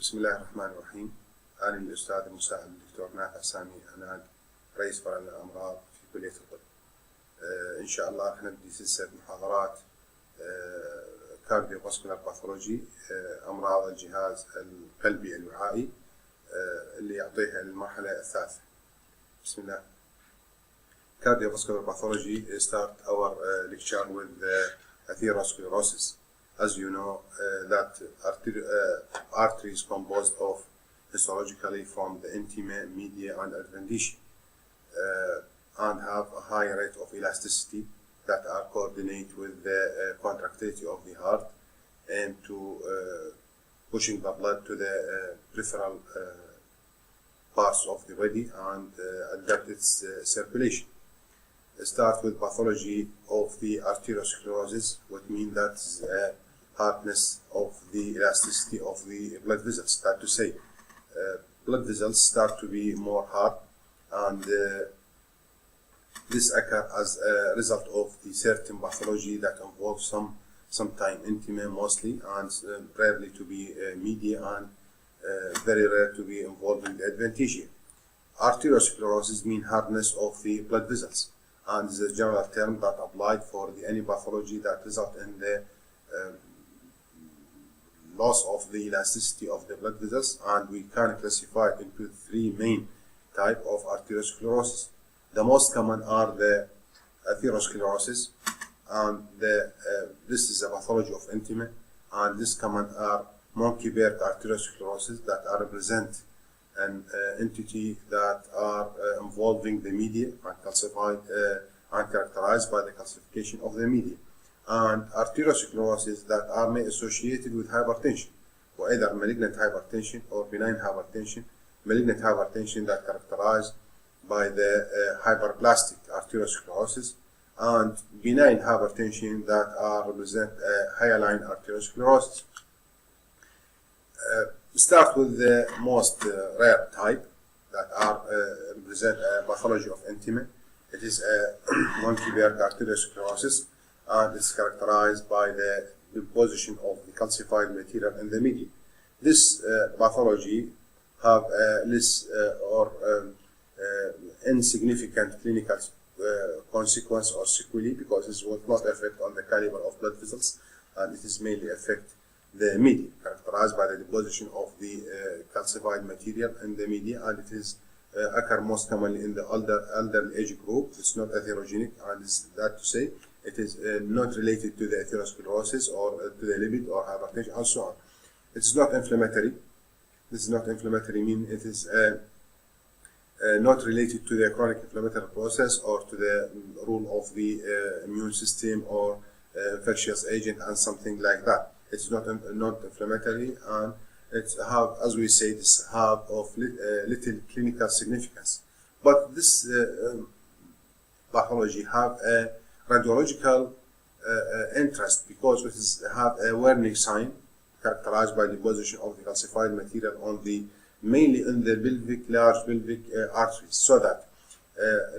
بسم الله الرحمن الرحيم. أنا الأستاذ المساعد الدكتور نافع سامي عناد، رئيس فرع الامراض في كلية الطب. إن شاء الله راح نبدي سلسلة محاضرات كارديوفاسكولار باثولوجي، أمراض الجهاز القلبي الوعائي، اللي يعطيها المرحلة الثالثة. بسم الله. Cardiovascular pathology start our lecture with atherosclerosis. As you know, that artery is composed of histologically from the intima, media, and adventitia, and have a high rate of elasticity that are coordinate with the contractility of the heart and to pushing the blood to the peripheral parts of the body and adapt its circulation. Start with pathology of the arteriosclerosis, which means that hardness of the elasticity of the blood vessels. That to say, blood vessels start to be more hard, and this occurs as a result of the certain pathology that involves sometime intima mostly, and rarely to be media, and very rare to be involved in the adventitia. Arteriosclerosis means hardness of the blood vessels, and is a general term that applied for any pathology that result in the loss of the elasticity of the blood vessels, and we can classify it into three main types of arteriosclerosis. The most common are the atherosclerosis, and this is a pathology of intima, and this common are monkey-beard arteriosclerosis that are represent an entity that are involving the media and calcified and characterized by the calcification of the media, and arteriosclerosis that are associated with hypertension, or either malignant hypertension or benign hypertension. Malignant hypertension that characterized by the hyperplastic arteriosclerosis, and benign hypertension that are represent hyaline arteriosclerosis. Start with the most rare type that are represent a pathology of intima. It is a monkey-beard arteriosclerosis, and it's characterized by the deposition of the calcified material in the media. This pathology have less or insignificant clinical consequence or sequelae, because it will not affect on the caliber of blood vessels, and it is mainly affect the media, characterized by the deposition of the calcified material in the media, and it is occur most commonly in the elderly age group. It's not atherogenic, and is that to say it is not related to the atherosclerosis or to the lipid or hypertension and so on. It is not inflammatory. This is not inflammatory, mean it is not related to the chronic inflammatory process or to the rule of the immune system or infectious agent and something like that. It's not inflammatory, and it have, as we say, this have of little clinical significance. But this pathology have a radiological interest, because it is have a warning sign characterized by deposition of the calcified material on the mainly in the large pelvic arteries. So that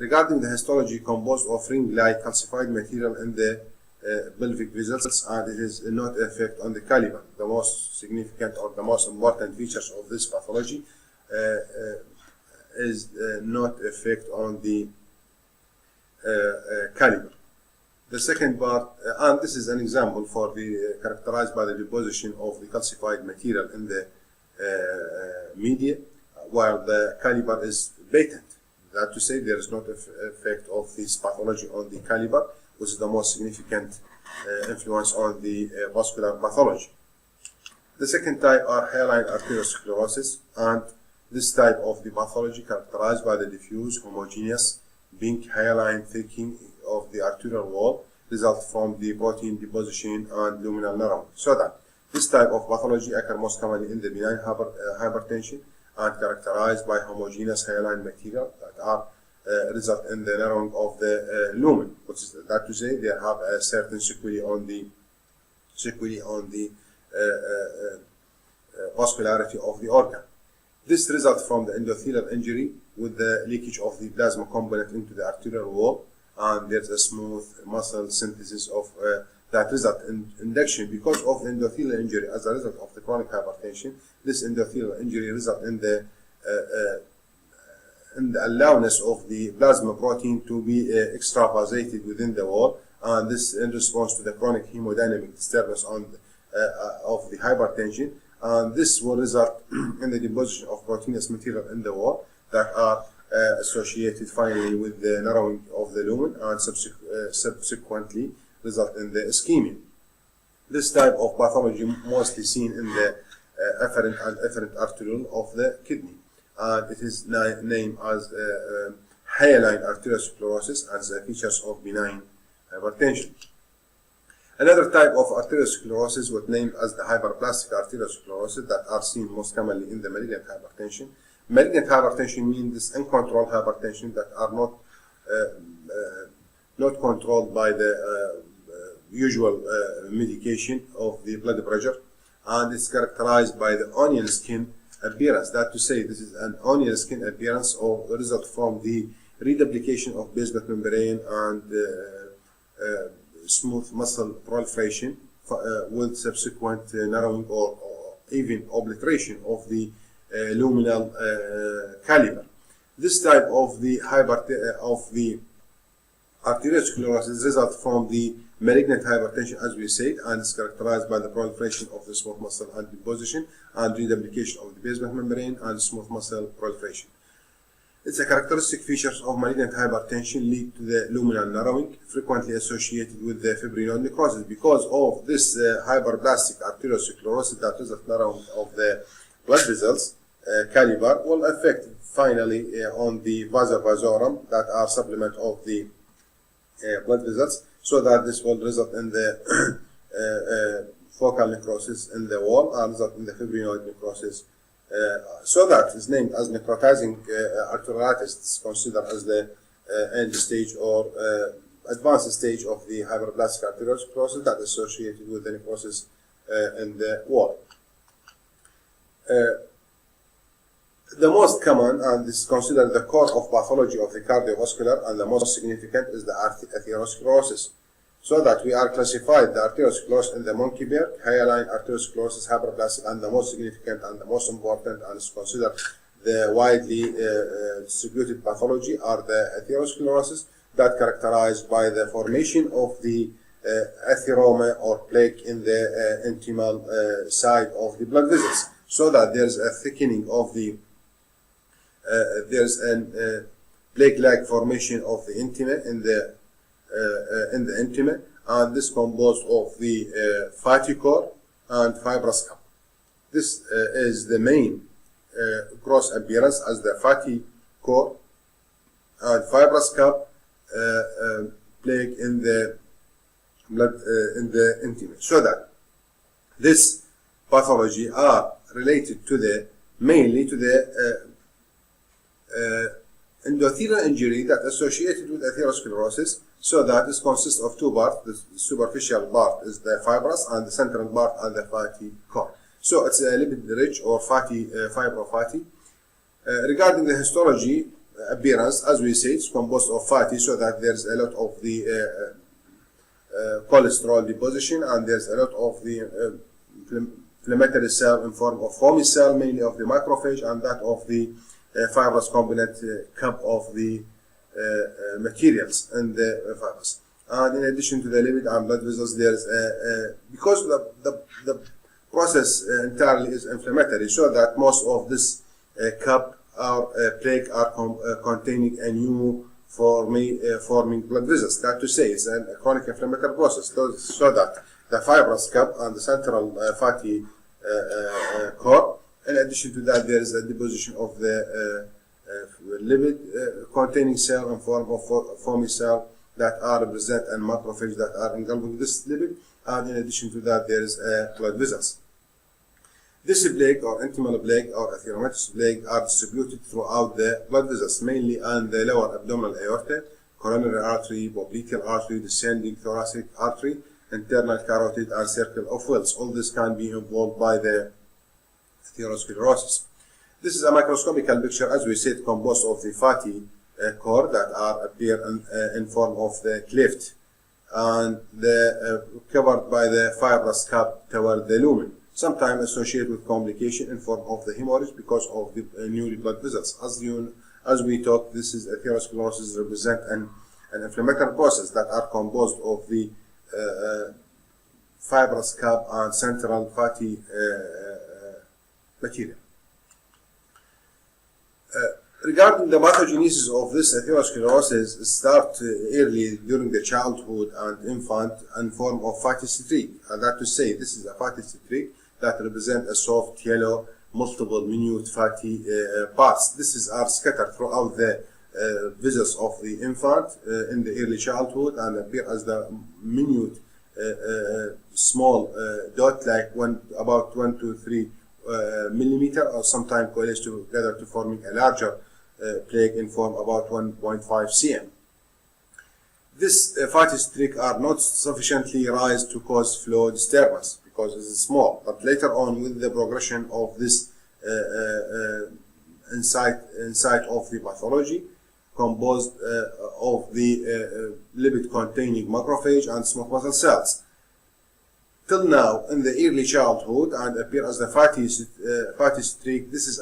regarding the histology composed of ring-like calcified material in the pelvic vessels, and it is not effect on the caliber. The most significant or the most important features of this pathology is not effect on the caliber. The second part, and this is an example for the characterized by the deposition of the calcified material in the media, while the caliber is patent. That to say, there is not effect of this pathology on the caliber, which is the most significant influence on the vascular pathology. The second type are hyaline arteriosclerosis, and this type of the pathology characterized by the diffuse, homogeneous, pink hyaline thickening of the arterial wall, result from the protein deposition and luminal neuron. So that this type of pathology occurs most commonly in the benign hypertension, and characterized by homogeneous hyaline material that are result in the narrowing of the lumen, which is that to say they have a certain sequelae on the vascularity of the organ. This results from the endothelial injury with the leakage of the plasma component into the arterial wall, and there's a smooth muscle synthesis of that result in induction because of endothelial injury as a result of the chronic hypertension. This endothelial injury result in the allowance of the plasma protein to be extravasated within the wall, and this in response to the chronic hemodynamic disturbance of the hypertension, and this will result in the deposition of proteinous material in the wall that are associated finally with the narrowing of the lumen and subsequently result in the ischemia. This type of pathology mostly seen in the afferent and efferent arteriole of the kidney, and it is named as hyaline arteriosclerosis and the features of benign hypertension. Another type of arteriosclerosis was named as the hyperplastic arteriosclerosis that are seen most commonly in the malignant hypertension. Malignant hypertension means this uncontrolled hypertension that are not controlled by the usual medication of the blood pressure, and it's characterized by the onion skin appearance. That to say, this is an onion skin appearance or result from the reduplication of basement membrane and smooth muscle proliferation with subsequent narrowing or even obliteration of the luminal caliber. This type of the arteriosclerosis results from the malignant hypertension, as we said, and is characterized by the proliferation of the smooth muscle and deposition and reduplication of the basement membrane and smooth muscle proliferation. It's a characteristic features of malignant hypertension lead to the luminal narrowing, frequently associated with the fibrinoid necrosis. Because of this hyperplastic arteriosclerosis that results narrowing of the blood vessels caliber will affect finally on the vasa vasorum that are supplement of the blood vessels, so that this will result in the focal necrosis in the wall and result in the fibrinoid necrosis. So that is named as necrotizing arteriolitis. It's considered as the end stage or advanced stage of the hyperplastic arteriosclerosis that is associated with the necrosis in the wall. The most common, and this is considered the core of pathology of the cardiovascular, and the most significant is the atherosclerosis. So that we are classified the arteriosclerosis in the monkey bear, hyaline arteriosclerosis, hyperplastic, and the most significant and the most important, and is considered the widely distributed pathology are the atherosclerosis that characterized by the formation of the atheroma or plaque in the intimal side of the blood vessels, so that there is a thickening of the there's a plaque-like formation of the intima in the intima, and this composed of the fatty core and fibrous cup. This is the main gross appearance as the fatty core and fibrous cup plaque in the blood in the intima. So that this pathology are related to the mainly to the endothelial injury that associated with atherosclerosis, so that this consists of two parts. The superficial part is the fibrous and the central part and the fatty core. So it's a lipid-rich or fatty, fibrofatty. Regarding the histology appearance, as we say, it's composed of fatty, so that there's a lot of the cholesterol deposition, and there's a lot of the inflammatory cell in form of foamy cell, mainly of the macrophage, and that of the fibrous component cup of the materials in the fibers. And in addition to the lipid and blood vessels, there's because the process entirely is inflammatory, so that most of this cup or plaque are containing a new forming blood vessels. That to say, it's a chronic inflammatory process, so that the fibrous cup and the central fatty core. In addition to that, there is a deposition of the lipid containing cell in form of foamy cell that are present and macrophage that are engulfing this lipid, and in addition to that, there is blood vessels. This plaque or intimal plaque or atheromatous plaque are distributed throughout the blood vessels, mainly on the lower abdominal aorta, coronary artery, popliteal artery, descending thoracic artery, internal carotid, and circle of Wells. All this can be involved by the atherosclerosis. This is a microscopical picture, as we said, composed of the fatty core that are appear in form of the cleft and covered by the fibrous cap toward the lumen, sometimes associated with complication in form of the hemorrhage because of the new blood vessels. As we talked, this is atherosclerosis represent an inflammatory process that are composed of the fibrous cap and central fatty material. Regarding the pathogenesis of this atherosclerosis, start early during the childhood and infant in form of fatty streak. And that to say, this is a fatty streak that represent a soft yellow, multiple minute fatty parts. This is are scattered throughout the vessels of the infant in the early childhood and appear as the minute small dot, like about 1 to 3 millimeter, or sometimes coalesce together to forming a larger plaque in form about 1.5 cm. This fatty streak are not sufficiently rise to cause flow disturbance because it is small, but later on with the progression of this inside of the pathology composed of the lipid containing macrophage and smooth muscle cells. Till now, in the early childhood and appear as the fatty streak, this is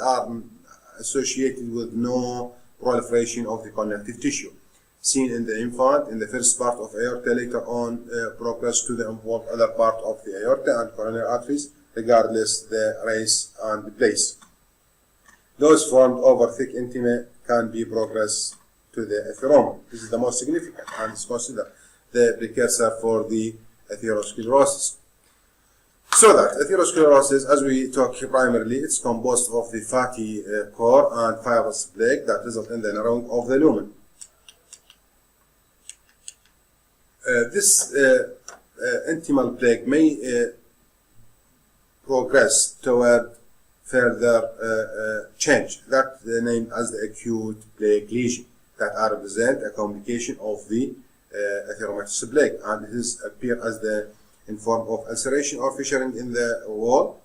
associated with no proliferation of the connective tissue. Seen in the infant, in the first part of aorta, later on progress to the involved other part of the aorta and coronary arteries, regardless the race and the place. Those formed over thick intima can be progressed to the atheroma. This is the most significant and is considered the precursor for the atherosclerosis. So that atherosclerosis, as we talk primarily, it's composed of the fatty core and fibrous plaque that result in the narrowing of the lumen. This intimal plaque may progress toward further change that named as the acute plaque lesion that are represent a complication of the atheromatous plaque, and it is appear as the in form of ulceration or fissuring in the wall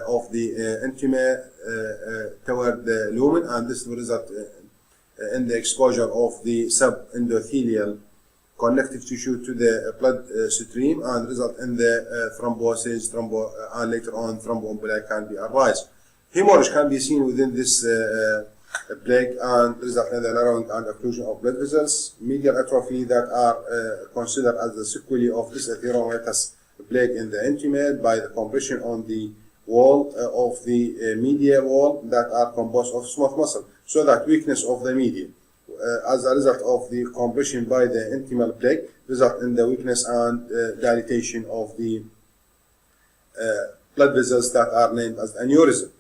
of the intima toward the lumen, and this will result in the exposure of the subendothelial connective tissue to the blood stream and result in the thrombosis, and later on thromboemboli can be arise. Hemorrhage can be seen within this plaque and result in the narrowing and occlusion of blood vessels. Medial atrophy that are considered as the sequelae of this atheromatous plaque in the intima by the compression on the wall of the medial wall that are composed of smooth muscle, so that weakness of the medial as a result of the compression by the intimal plaque result in the weakness and dilatation of the blood vessels that are named as aneurysm.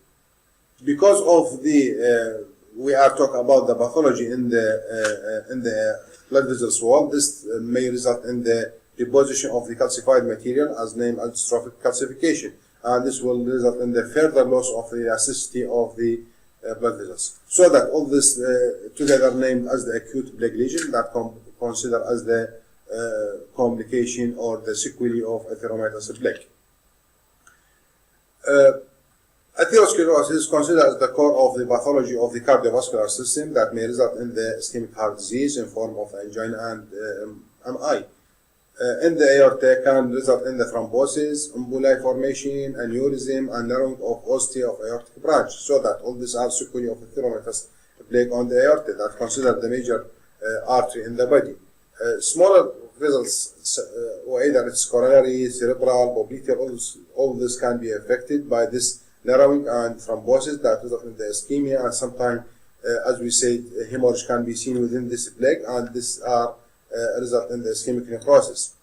Because of the we are talking about the pathology in the blood vessels wall, this may result in the deposition of the calcified material as named as dystrophic calcification, and this will result in the further loss of the elasticity of the blood vessels. So that all this together named as the acute plaque lesion that considered as the complication or the sequelae of atheromatous plaque. Atherosclerosis is considered as the core of the pathology of the cardiovascular system that may result in the ischemic heart disease in form of angina and MI. In the aorta can result in the thrombosis, emboli formation, aneurysm, and narrowing of ostia of aortic branch. So that all these are sequelae of atheromatous plaque on the aorta that considered the major artery in the body. Smaller vessels, either it's coronary, cerebral, popliteal, all this can be affected by this narrowing and thrombosis that result in the ischemia, and sometimes, as we said, hemorrhage can be seen within this plaque, and this are result in the ischemic necrosis.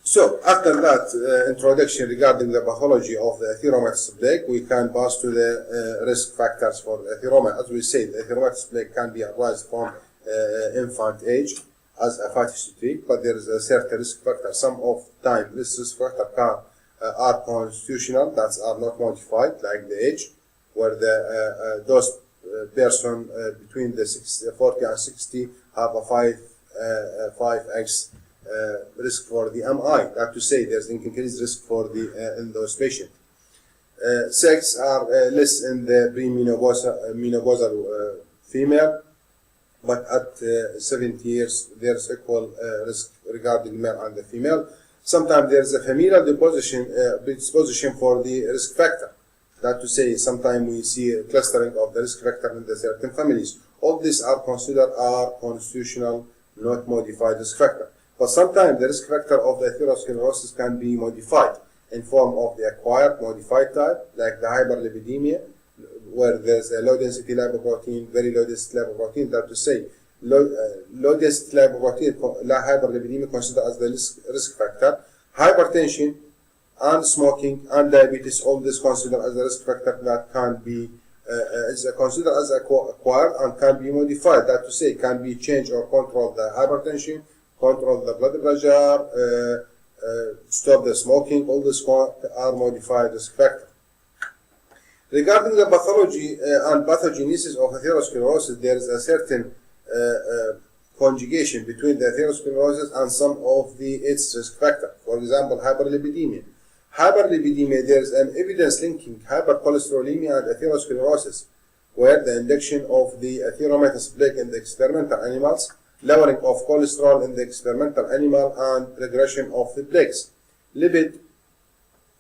So, after that introduction regarding the pathology of the atheromatous plaque, we can pass to the risk factors for the atheroma. As we said, atheromatous plaque can be arised from infant age as a fatty streak, but there is a certain risk factor. Some of time, this risk factor are constitutional, that are not modified, like the age, where those person between the 40 and 60 have a 5x risk for the MI. That to say, there's increased risk for in those patients. Sex are less in the premenopausal female, but at 70 years there's equal risk regarding male and the female. Sometimes there's a familial predisposition for the risk factor. That to say, sometimes we see a clustering of the risk factor in the certain families. All these are considered are constitutional, not modified risk factor. But sometimes the risk factor of the atherosclerosis can be modified in form of the acquired modified type, like the hyperlipidemia, where there's a low density lipoprotein, very low density lipoprotein. That to say, low density lipoprotein, hyperlipidemia considered as the risk factor. Hypertension and smoking and diabetes, all this considered as a risk factor that can be is considered as acquired and can be modified. That to say, can be changed or control the hypertension, control the blood pressure, stop the smoking. All this are modified risk factor. Regarding the pathology and pathogenesis of atherosclerosis, there is a certain conjugation between the atherosclerosis and some of its risk factors. For example, hyperlipidemia. Hyperlipidemia, there is an evidence linking hypercholesterolemia and atherosclerosis, where the induction of the atheromatous plaque in the experimental animals, lowering of cholesterol in the experimental animal, and regression of the plaques. Lipid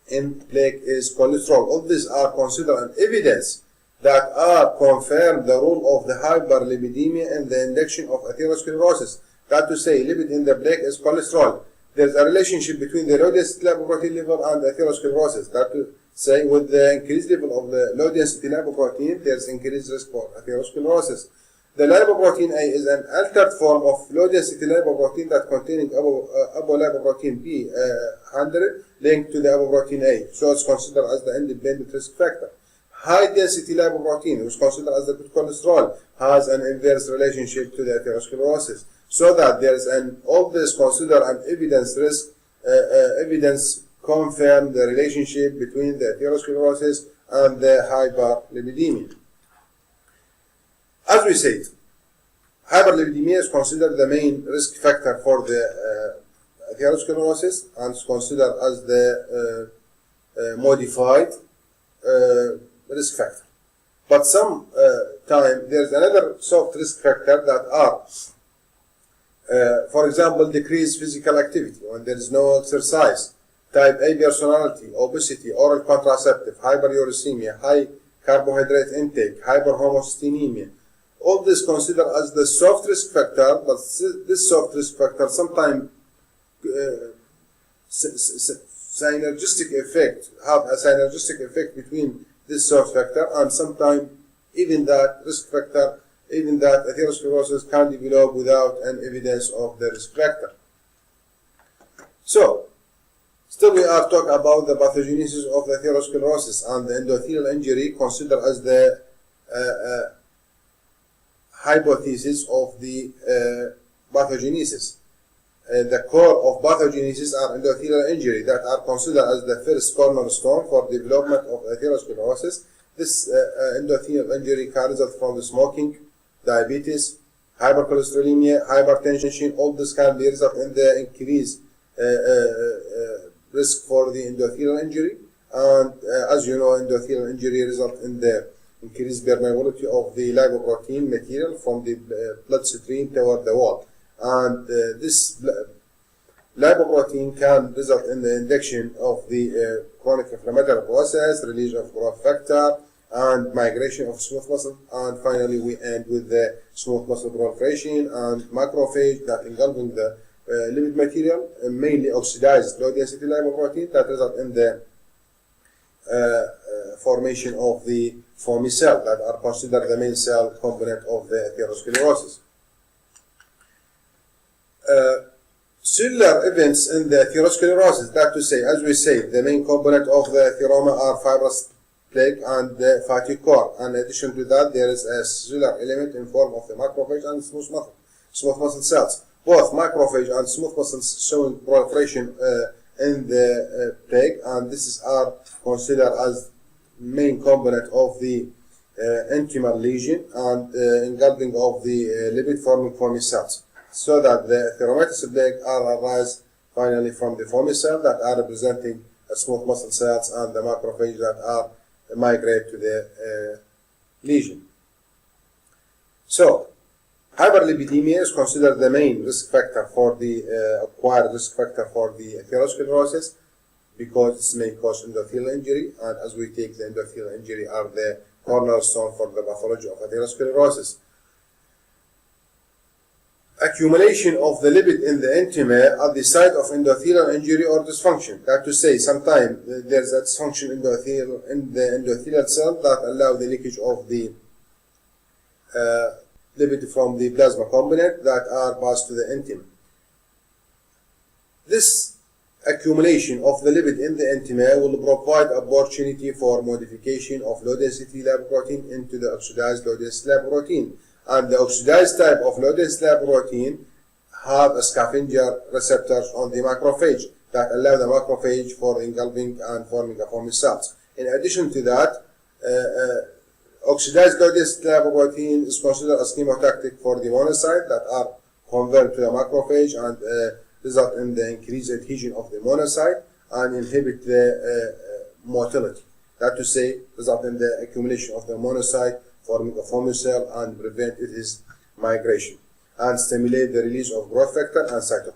in plaque is cholesterol. All these are considered an evidence that are confirm the role of the hyperlipidemia in the induction of atherosclerosis. That to say, lipid in the plaque is cholesterol. There's a relationship between the low density lipoprotein level and atherosclerosis. That to say, with the increased level of the low density lipoprotein, there's increased risk for atherosclerosis. The lipoprotein A is an altered form of low density lipoprotein that containing apolipoprotein B100 linked to the apoprotein A, so it's considered as the independent risk factor. High density lipoprotein, which is considered as the good cholesterol, has an inverse relationship to the atherosclerosis. So that there is all this considered an evidence risk, evidence confirm the relationship between the atherosclerosis and the hyperlipidemia. As we said, hyperlipidemia is considered the main risk factor for the atherosclerosis and is considered as the modified risk factor. But some time there's another soft risk factor that are for example, decreased physical activity when there is no exercise, type A personality, obesity, oral contraceptive, hyperuricemia, high carbohydrate intake, hyperhomocystinemia. All this considered as the soft risk factor, but this soft risk factor sometimes synergistic effect, have a synergistic effect between this soft factor, and sometimes even that risk factor, even that atherosclerosis can develop without an evidence of the risk factor. So, still we are talking about the pathogenesis of the atherosclerosis and the endothelial injury considered as the hypothesis of the pathogenesis. The core of pathogenesis are endothelial injury that are considered as the first cornerstone for development of atherosclerosis. This endothelial injury can result from the smoking, diabetes, hypercholesterolemia, hypertension. All this can be result in the increased risk for the endothelial injury. And as you know, endothelial injury result in the increased permeability of the lipoprotein material from the bloodstream toward the wall. And this lipoprotein can result in the induction of the chronic inflammatory process, release of growth factor, and migration of smooth muscle. And finally, we end with the smooth muscle proliferation and macrophage that engulfing the lipid material, mainly oxidized low density lipoprotein that result in the formation of the foamy cell that are considered the main cell component of the atherosclerosis. Cellular events in the atherosclerosis, that to say, as we say, the main component of the atheroma are fibrous plaque and the fatty core. And in addition to that, there is a cellular element in form of the macrophage and smooth muscle cells. Both macrophage and smooth muscles showing proliferation in the plaque, and this are considered as main component of the intimal lesion and engulfing of the lipid-forming foamy cells, so that the atheromatous plaque are arise finally from the foamy cell that are representing smooth muscle cells and the macrophage that are migrate to the lesion. So, Hyperlipidemia is considered the main risk factor for the acquired risk factor for the atherosclerosis because it may cause endothelial injury, and as we take the endothelial injury are the cornerstone for the pathology of atherosclerosis. Accumulation of the lipid in the intima at the site of endothelial injury or dysfunction. That to say, sometimes there's a dysfunction in the endothelial cell that allow the leakage of the lipid from the plasma component that are passed to the intima. This accumulation of the lipid in the intima will provide opportunity for modification of low-density lipoprotein into the oxidized low-density lipoprotein. And the oxidized type of low-density lipoprotein have a scavenger receptors on the macrophage that allow the macrophage for engulfing and forming a foamy cells. In addition to that, oxidized low-density lipoprotein is considered as chemotactic for the monocytes that are converted to the macrophage and result in the increased adhesion of the monocyte and inhibit the motility. That to say, result in the accumulation of the monocyte, forming a foamy cell and prevent its migration, and stimulate the release of growth factor and cytokine.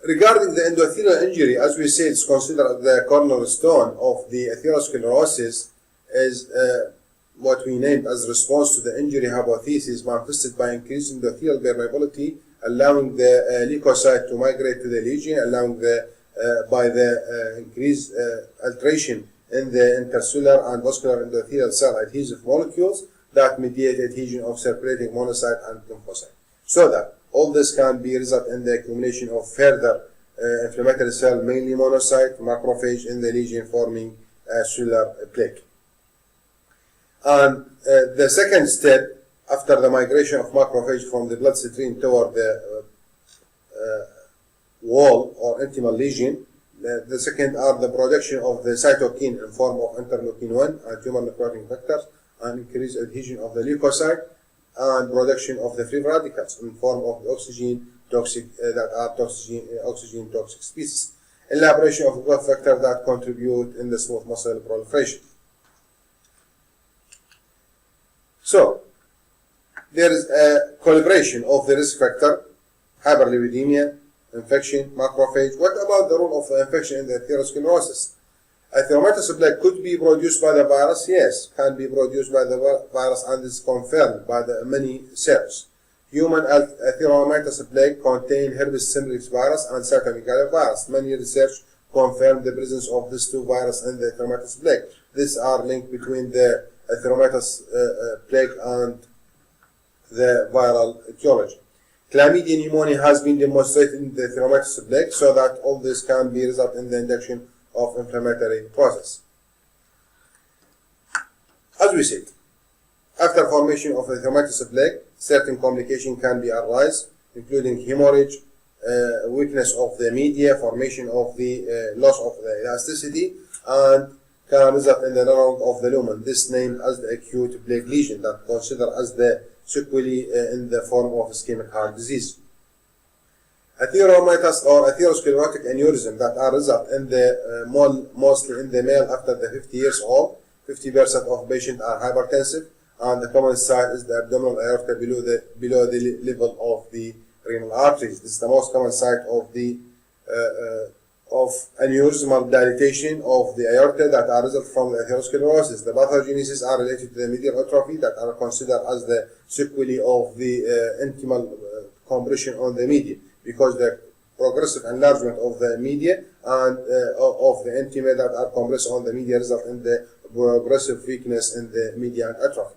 Regarding the endothelial injury, as we said, it's considered the cornerstone of the atherosclerosis is what we named as response to the injury hypothesis manifested by increased endothelial permeability, allowing the leukocyte to migrate to the lesion, allowing by the increased alteration in the intercellular and vascular endothelial cell adhesive molecules that mediate adhesion of circulating monocyte and lymphocyte. So that all this can be result in the accumulation of further inflammatory cell, mainly monocyte, macrophage in the lesion forming a cellular plaque. And the second step after the migration of macrophage from the bloodstream toward the wall or intimal lesion, the second are the production of the cytokine in form of interleukin-1 and tumor necrotic factors and increased adhesion of the leukocyte and production of the free radicals in form of the oxygen toxic oxygen toxic species. Elaboration of growth factor that contribute in the smooth muscle proliferation. So there is a collaboration of the risk factor, hyperlipidemia, infection, macrophage. What about the role of the infection in the atherosclerosis? Atheromatosis plaque could be produced by the virus. Yes, can be produced by the virus and is confirmed by the many cells. Human atheromatosis plaque contain herpes simplex virus and cytomegalovirus virus. Many research confirm the presence of these two viruses in the atheromatosis plaque. These are linked between the atheromatosis plaque and the viral etiology. Chlamydia pneumonia has been demonstrated in the atheromatosis plaque, so that all this can be result in the induction of inflammatory process. As we said, after formation of the atheromatosis plaque, certain complications can be arise, including hemorrhage, weakness of the media, formation of the loss of the elasticity, and can result in the narrowing of the lumen. This named as the acute plaque lesion that considered as the sequelae in the form of ischemic heart disease. Atheromatous or atherosclerotic aneurysm that are result in the mostly in the male after the 50 years old. 50% of patients are hypertensive, and the common site is the abdominal aorta below the level of the renal arteries. This is the most common site of the of aneurysmal dilatation of the aorta that are result from the atherosclerosis. The pathogenesis are related to the medial atrophy that are considered as the sequelae of the intimal compression on the media, because the progressive enlargement of the media and of the intima that are compressed on the media result in the progressive weakness in the media and atrophy.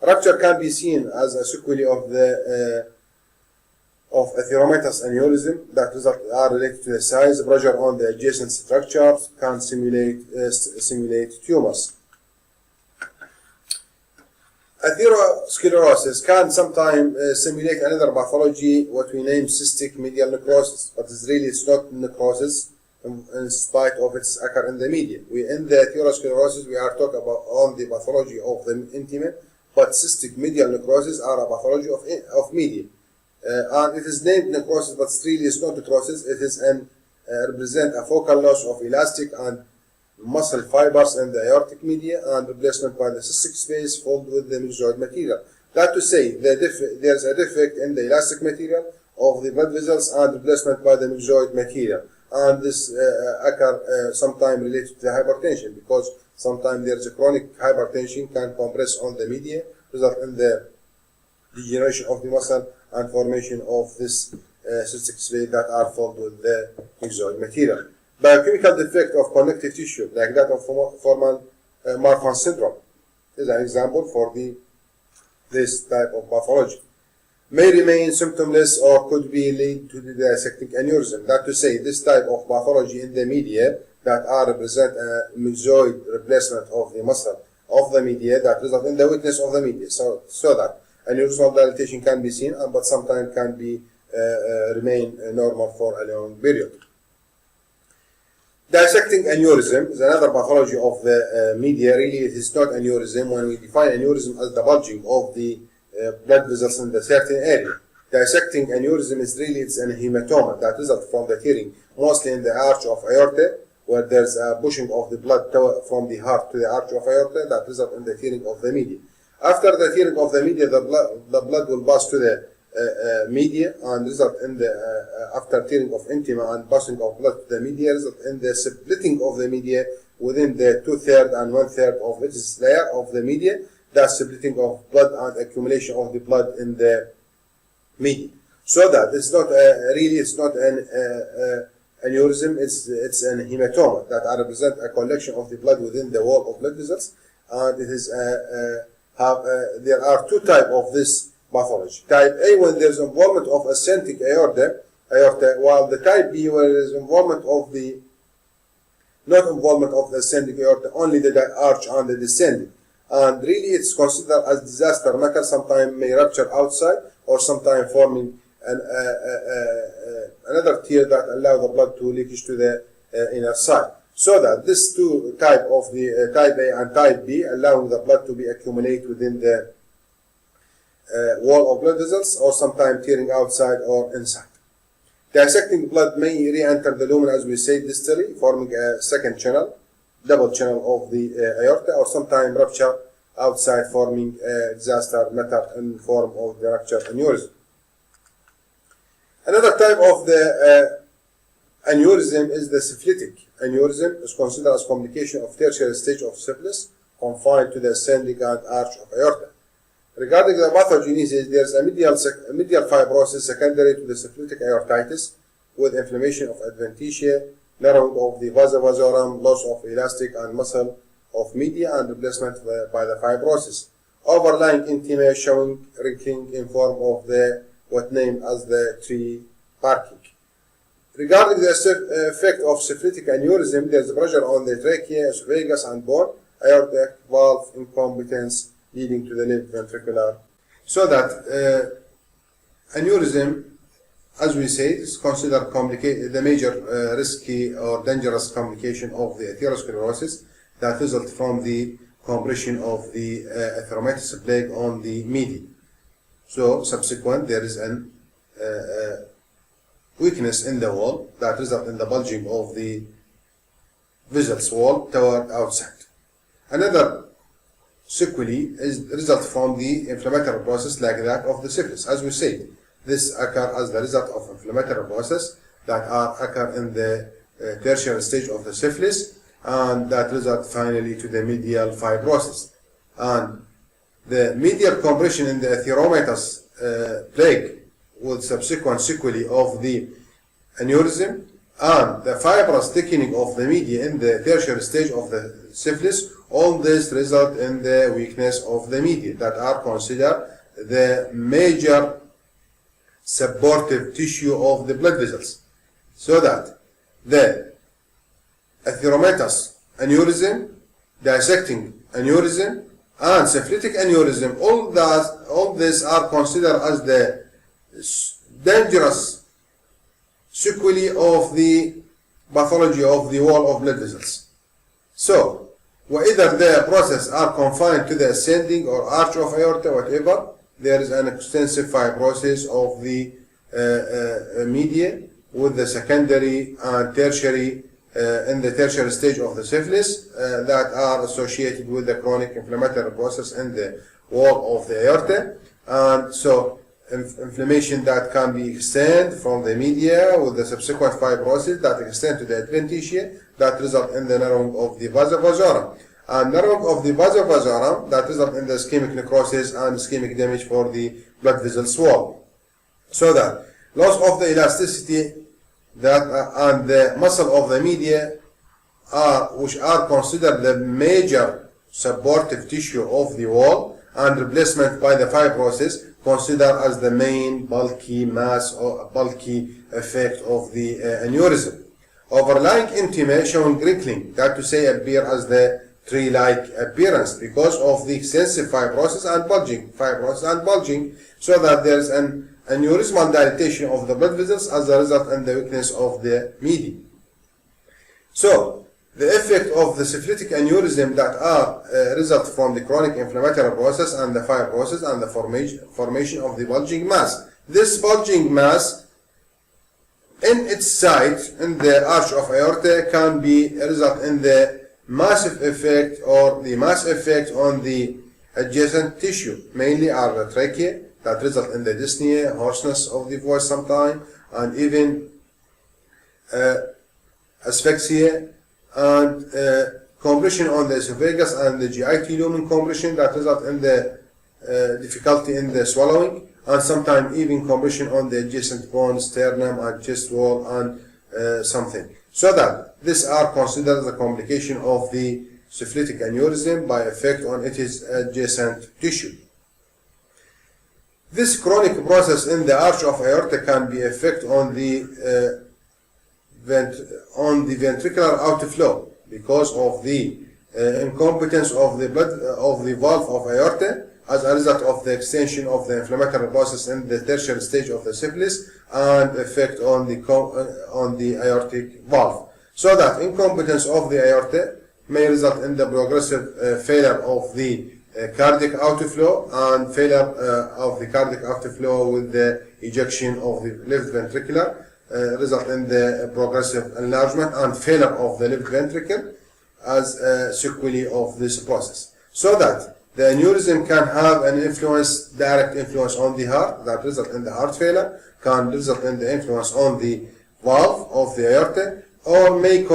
Rupture can be seen as a sequelae of the of atheromatous aneurysm that are related to the size, pressure on the adjacent structures can simulate tumors. Atherosclerosis can sometimes simulate another pathology, what we name cystic medial necrosis, but it's not necrosis in spite of its occur in the media. In the atherosclerosis, we are talking about on the pathology of the intima, but cystic medial necrosis are a pathology of media. And it is named necrosis, but really it's not necrosis. It is represent a focal loss of elastic and muscle fibers in the aortic media and replacement by the cystic space filled with the myxoid material. That to say, there's a defect in the elastic material of the blood vessels and replacement by the myxoid material. And this occur sometimes related to the hypertension, because sometimes there's a chronic hypertension can compress on the media, result in the degeneration of the muscle and formation of this cystic space that are filled with the myxoid material. Biochemical defect of connective tissue, like that of Marfan syndrome, is an example for this type of pathology. May remain symptomless or could be lead to the dissecting aneurysm. That to say, this type of pathology in the media that are represent a myxoid replacement of the muscle of the media that result in the weakness of the media. So that aneurysmal dilatation can be seen, but sometimes can be remain normal for a long period. Dissecting aneurysm is another pathology of the media. Really, it is not aneurysm. When we define aneurysm as the bulging of the blood vessels in the certain area, dissecting aneurysm is really it's an hematoma that results from the tearing, mostly in the arch of aorta, where there's a pushing of the blood from the heart to the arch of aorta that results in the tearing of the media. After the tearing of the media, the blood will pass to the media and result in the after tearing of intima and passing of blood to the media, result in the splitting of the media within the 2/3 and 1/3 of its layer of the media. That's splitting of blood and accumulation of the blood in the media. So that it's not really it's not an aneurysm. It's an hematoma that represent a collection of the blood within the wall of blood vessels, and it is there are two types of this pathology. Type A, when there's involvement of ascending aorta, while the type B, where there is involvement of the not involvement of the ascending aorta, only the arch and the descending. And really it's considered as disaster matter, sometimes may rupture outside or sometimes forming another tear that allow the blood to leakage to the inner side. So that this two type of the type A and type B allowing the blood to be accumulate within the wall of blood vessels or sometimes tearing outside or inside. Dissecting blood may re-enter the lumen, as we say, distally, forming a second channel, double channel of the aorta, or sometimes rupture outside, forming a disaster matter in form of the rupture aneurysm. Another type of the aneurysm is the syphilitic aneurysm. Is considered as complication of tertiary stage of syphilis confined to the ascending and arch of aorta. Regarding the pathogenesis, there is a medial fibrosis secondary to the syphilitic aortitis with inflammation of adventitia, narrowing of the vasa vasorum, loss of elastic and muscle of media, and replacement by the fibrosis. Overlying intima showing wrinkling in form of the what named as the tree barking. Regarding the effect of syphilitic aneurysm, there is pressure on the trachea, esophagus, and bone, aortic valve incompetence leading to the left ventricular. So that aneurysm, as we say, is considered the major risky or dangerous complication of the atherosclerosis that result from the compression of the atheromatous plaque on the media. So subsequent, there is an weakness in the wall that result in the bulging of the vessels wall toward outside. Another sequelae is result from the inflammatory process like that of the syphilis. As we said, this occur as the result of inflammatory process that occur in the tertiary stage of the syphilis, and that result finally to the medial fibrosis. And the medial compression in the atheromatous plaque with subsequent sequelae of the aneurysm and the fibrous thickening of the media in the tertiary stage of the syphilis, all this result in the weakness of the media that are considered the major supportive tissue of the blood vessels. So that the atheromatous aneurysm, dissecting aneurysm, and syphilitic aneurysm, all these are considered as the dangerous sequelae of the pathology of the wall of blood vessels. So, whether the process are confined to the ascending or arch of aorta, whatever, there is an extensive fibrosis of the media with the secondary and tertiary in the tertiary stage of the syphilis that are associated with the chronic inflammatory process in the wall of the aorta, and so inflammation that can be extend from the media with the subsequent fibrosis that extend to the adventitia that result in the narrowing of the vasa vasorum, and narrowing of the vasa vasorum that result in the ischemic necrosis and ischemic damage for the blood vessels wall. So that loss of the elasticity that and the muscle of the media which are considered the major supportive tissue of the wall, and replacement by the fibrosis considered as the main bulky mass or bulky effect of the aneurysm. Overlying intima showing wrinkling, that to say appear as the tree-like appearance because of the extensive fibrosis and bulging, so that there is an aneurysmal dilatation of the blood vessels as a result in the weakness of the media. So, the effect of the syphilitic aneurysm that are result from the chronic inflammatory process and the fibrosis and the formation of the bulging mass. This bulging mass in its site in the arch of aorta can be a result in the massive effect or the mass effect on the adjacent tissue, mainly are the trachea that result in the dyspnea, hoarseness of the voice sometimes, and even asphyxia, and compression on the esophagus and the GIT lumen compression that result in the difficulty in the swallowing, and sometimes even compression on the adjacent bones, sternum and chest wall and something. So that these are considered the complication of the syphilitic aneurysm by effect on its adjacent tissue. This chronic process in the arch of aorta can be effect on the ventricular outflow because of the incompetence of the blood of the valve of aorta as a result of the extension of the inflammatory process in the tertiary stage of the syphilis and effect on the aortic valve. So that incompetence of the aorta may result in the progressive failure of the cardiac outflow and failure of the cardiac outflow with the ejection of the left ventricular, result in the progressive enlargement and failure of the left ventricle as a sequelae of this process. So that the aneurysm can have an influence, direct influence on the heart, that result in the heart failure, can result in the influence on the valve of the aorta, or may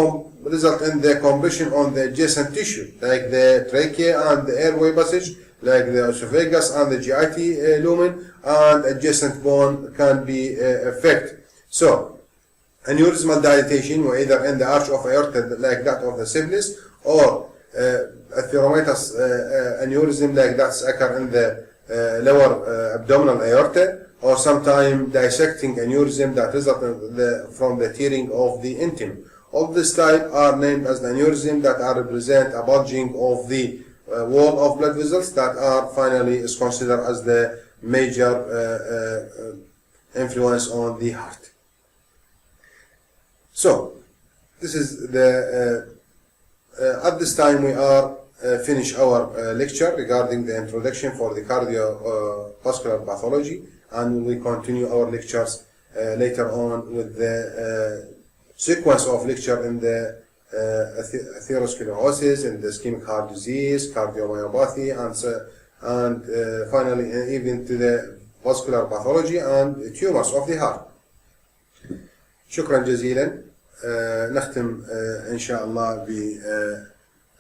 result in the compression on the adjacent tissue, like the trachea and the airway passage, like the esophagus and the GIT lumen, and adjacent bone can be affected. So, aneurysmal dilatation, either in the arch of aorta like that of the syphilis, or atheromatoous aneurysm like that occur in the lower abdominal aorta, or sometimes dissecting aneurysm that result from the tearing of the intima. All this type are named as the aneurysm that are represent a bulging of the wall of blood vessels that are finally is considered as the major influence on the heart. So, this is the at this time we are finish our lecture regarding the introduction for the cardiovascular pathology, and we will continue our lectures later on with the sequence of lecture in the atherosclerosis, in the ischemic heart disease, cardiomyopathy, and finally even to the vascular pathology and tumors of the heart. شكرا جزيلا. نختم إن شاء الله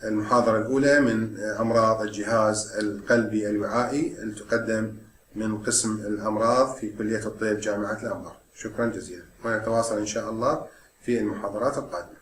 بالمحاضرة الأولى من أمراض الجهاز القلبي الوعائي اللي تقدم من قسم الأمراض في كلية الطب جامعة الانبار. شكرا جزيلا، ونتواصل إن شاء الله في المحاضرات القادمة.